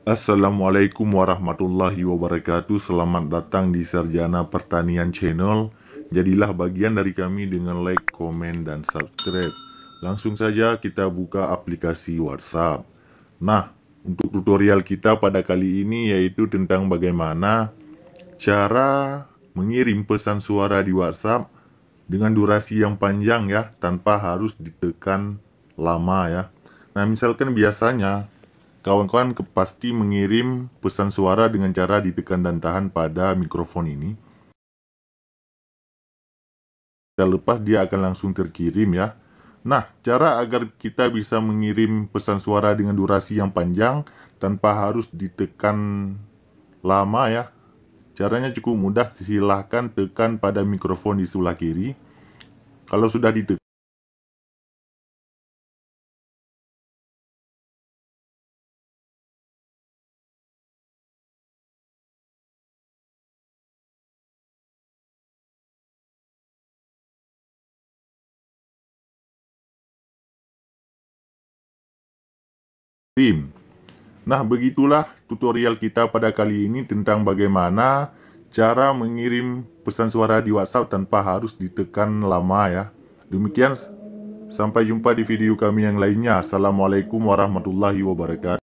Assalamualaikum warahmatullahi wabarakatuh. Selamat datang di Sarjana Pertanian Channel. Jadilah bagian dari kami dengan like, komen, dan subscribe. Langsung saja kita buka aplikasi WhatsApp. Nah, untuk tutorial kita pada kali ini yaitu tentang bagaimana cara mengirim pesan suara di WhatsApp dengan durasi yang panjang ya, tanpa harus ditekan lama ya. Nah, misalkan biasanya kawan-kawan pasti mengirim pesan suara dengan cara ditekan dan tahan pada mikrofon ini. Setelah lepas dia akan langsung terkirim ya. Nah, cara agar kita bisa mengirim pesan suara dengan durasi yang panjang tanpa harus ditekan lama ya. Caranya cukup mudah, silahkan tekan pada mikrofon di sebelah kiri. Kalau sudah ditekan, nah, begitulah tutorial kita pada kali ini tentang bagaimana cara mengirim pesan suara di WhatsApp tanpa harus ditekan lama ya. Demikian, sampai jumpa di video kami yang lainnya. Assalamualaikum warahmatullahi wabarakatuh.